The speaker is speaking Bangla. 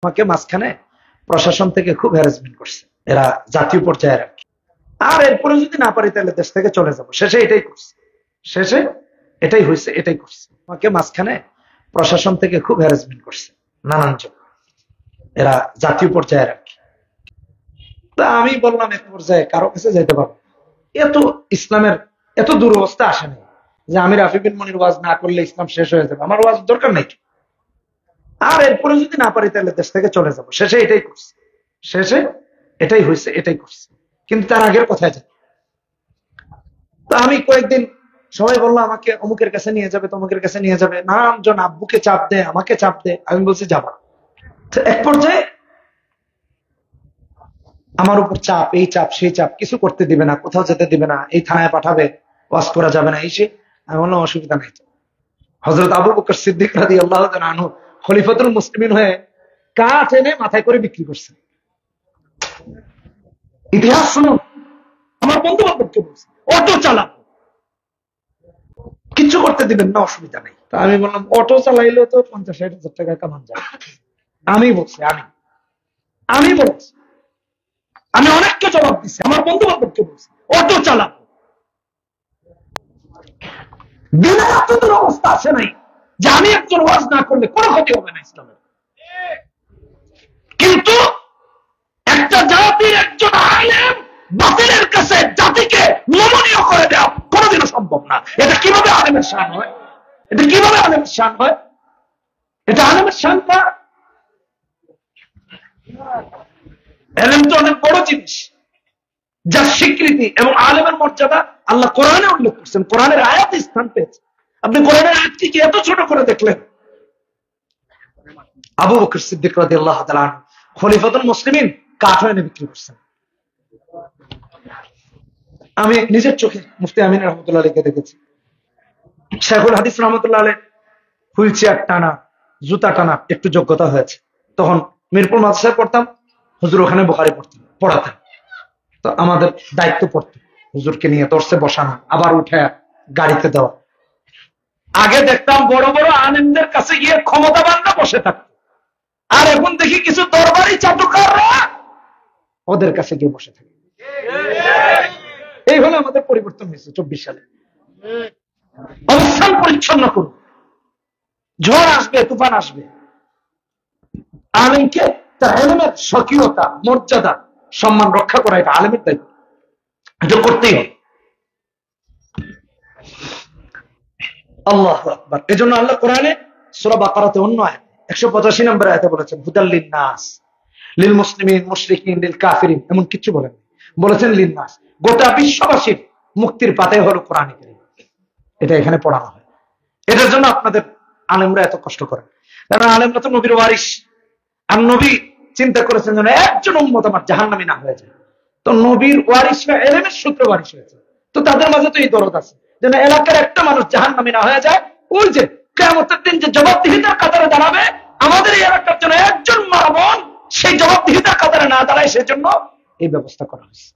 আমাকে মাঝখানে প্রশাসন থেকে খুব হ্যারাসমেন্ট করছে, এরা জাতীয় পর্যায়ে আর কি। আর এরপরে যদি না পারি তাহলে দেশ থেকে চলে যাব। শেষে এটাই করছে, শেষে এটাই হয়েছে, এটাই করছে। আমাকে মাঝখানে প্রশাসন থেকে খুব হ্যারাসমেন্ট করছে নানান জন, এরা জাতীয় পর্যায়ে আর কি। তা আমি বললাম এক পর্যায়ে কারো কাছে যেতে পারবো, এত ইসলামের এত দুরবস্থা আসে নাই যে আমি রাফি বিন মনির ওয়াজ না করলে ইসলাম শেষ হয়ে যাবে, আমার ওয়াজ দরকার নেই। আর এরপরে যদি না পারি তাহলে দেশ থেকে চলে যাব। শেষে এটাই করছে, শেষে এটাই হয়েছে, এটাই করছে। কিন্তু তার আগের কথায় যায়। তো আমি কয়েকদিন সবাই বললো আমাকে অমুকের কাছে নিয়ে যাবে, তমুকের কাছে নিয়ে যাবে, নানানজন আব্বুকে চাপ দেয়, আমাকে চাপ দেয়। আমি বলছি যাবা। তো এক পর্যায়ে আমার উপর চাপ, এই চাপ সেই চাপ, কিছু করতে দিবে না, কোথাও যেতে দিবে না, এই থানায় পাঠাবে, ওয়াজ করা যাবে না, এই সে। আমি বললাম অসুবিধা নাই। হযরত আবু বকর সিদ্দিক রাদিয়াল্লাহু তাআলা আনহু খলিফাতুল মুসলিমিন হয়ে কাঠ এনে মাথায় করে বিক্রি করছেন। ইতিহাস শুনুন। আমার বন্ধু বান্ধবকে বলছে অটো চালাবো, কিছু করতে দিবেন না, অসুবিধা নেই। তা আমি বললাম অটো চালাইলেও তো 50-60 হাজার টাকা কামান যায়। আমি বলছি আমি বলছি, আমি অনেককে জবাব দিচ্ছি, আমার বন্ধু বান্ধবকে বলছি অটো চালাবো। দিনের এতদূর অবস্থা আসে নাই যে আমি একজন ওয়াজ না করলে কোনো ক্ষতি হবে না ইসলামের। কিন্তু একটা জাতির একজন আলেম বাতিলের কাছে জাতিকে নমনীয় করে দেওয়া কোনোদিনও সম্ভব না। এটা কিভাবে আলেমের শান হয়? এটা কিভাবে আলেমের শান হয়? এটা আলেমের শান না। এলেম তো অনেক বড় জিনিস, যার স্বীকৃতি এবং আলেমের মর্যাদা আল্লাহ কোরআনে উল্লেখ করছেন, কোরআনের আয়াতে স্থান পেয়েছে। আপনি কোরআনের আয়াতকে কি এত ছোট করে দেখলেন? আবু বকর সিদ্দিক রাদিয়াল্লাহু তাআলা আনহু খলিফাতুল মুসলিমিন কাঠ এনে বিক্রি করছেন। আমি নিজের চোখে মুফতি আমিন রাহমাতুল্লাহ আলাইহিকে দেখেছি। শাইখুল হাদিস রাহমাতুল্লাহ আলাইহি হুইল চেয়ার টানা, জুতা টানা একটু যোগ্যতা হয়েছে। তখন মিরপুর মাদ্রাসায় পড়তাম, হুজুর ওখানে বুখারী পড়াতেন। তো আমাদের দায়িত্ব পড়তো হুজুরকে নিয়ে দর্শে বসানো, আবার উঠে গাড়িতে দেওয়া। আগে দেখতাম বড় বড় আলেমদের কাছে গিয়ে ক্ষমতাবানরা বসে থাকতো, আর এখন দেখি কিছু দরবারি চাটুকাররা ওদের কাছে গিয়ে বসে থাকে। এই হলো আমাদের পরিবর্তন হয়েছে 24 সালে। অবস্থান পরিচ্ছন্ন করুন, ঝড় আসবে, তুফান আসবে, আলেমকে তার এলেমের স্বকীয়তা, মর্যাদা, সম্মান রক্ষা করা এটা আলেমের দায়িত্ব, এটা করতেই হবে। আল্লাহু আকবার। এজন্য আল্লাহ কোরআনে সূরা বাকারাতে অন্য আয়াত 185 নম্বর আয়াতে বলেছেন হুদাল লিন-নাস, লিল মুসলিমিন, মুশরিকিন, লিল কাফিরিন, এমন কিছু বলেন, বলেছেন লিন-নাস। গোটা বিশ্ববাসীর মুক্তির পাতাই হলো কোরআন কারীম। এটা এখানে পড়ানো হয়। এটার জন্য আপনাদের আলেমরা এত কষ্ট করেন, কারণ আলেমরা তো নবীর ওয়ারিস। আর নবী চিন্তা করেছেন যেন একজন উম্মত আমার জাহান্নামী না হয়ে যায়। তো নবীর ওয়ারিসরা এলেমের সূত্রে ওয়ারিস হয়েছে। তো তাদের মাঝে তো এই দরদ আছে যেন এলাকার একটা মানুষ জাহান্নামী না হয়ে যায়। ওই যে কিয়ামতের দিন যে জবাবদিহিতার কাতারে দাঁড়াবে, আমাদের এই এলাকার জন্য একজন মা বোন সেই জবাবদিহিতার কাতারে না দাঁড়ায়, সেজন্য এই ব্যবস্থা করা হয়েছে।